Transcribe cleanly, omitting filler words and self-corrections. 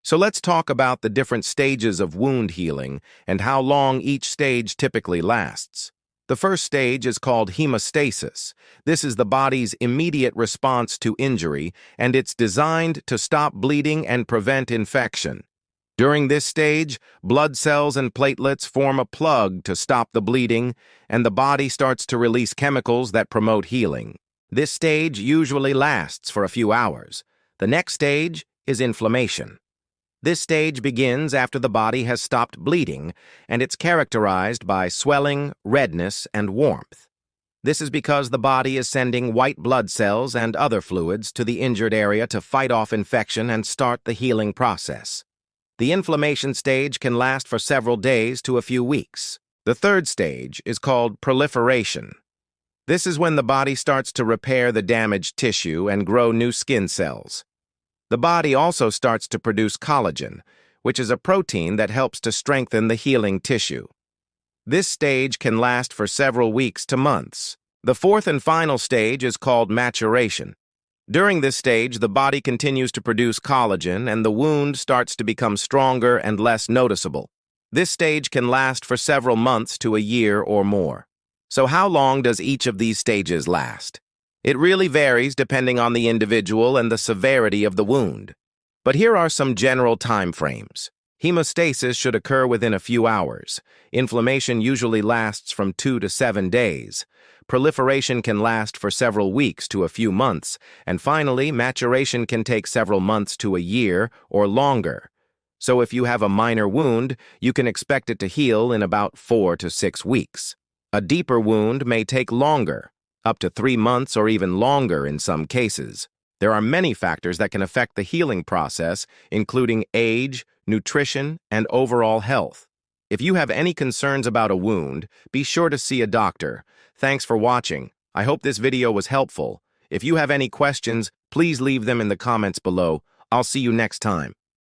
So let's talk about the different stages of wound healing and how long each stage typically lasts. The first stage is called hemostasis. This is the body's immediate response to injury, and it's designed to stop bleeding and prevent infection. During this stage, blood cells and platelets form a plug to stop the bleeding, and the body starts to release chemicals that promote healing. This stage usually lasts for a few hours. The next stage is inflammation. This stage begins after the body has stopped bleeding, and it's characterized by swelling, redness, and warmth. This is because the body is sending white blood cells and other fluids to the injured area to fight off infection and start the healing process. The inflammation stage can last for several days to a few weeks. The third stage is called proliferation. This is when the body starts to repair the damaged tissue and grow new skin cells. The body also starts to produce collagen, which is a protein that helps to strengthen the healing tissue. This stage can last for several weeks to months. The fourth and final stage is called maturation. During this stage, the body continues to produce collagen and the wound starts to become stronger and less noticeable. This stage can last for several months to a year or more. So how long does each of these stages last? It really varies depending on the individual and the severity of the wound. But here are some general time frames. Hemostasis should occur within a few hours. Inflammation usually lasts from 2 to 7 days. Proliferation can last for several weeks to a few months. And finally, maturation can take several months to a year or longer. So if you have a minor wound, you can expect it to heal in about 4 to 6 weeks. A deeper wound may take longer, up to 3 months or even longer in some cases. There are many factors that can affect the healing process, including age, nutrition, and overall health. If you have any concerns about a wound, be sure to see a doctor. Thanks for watching. I hope this video was helpful. If you have any questions, please leave them in the comments below. I'll see you next time.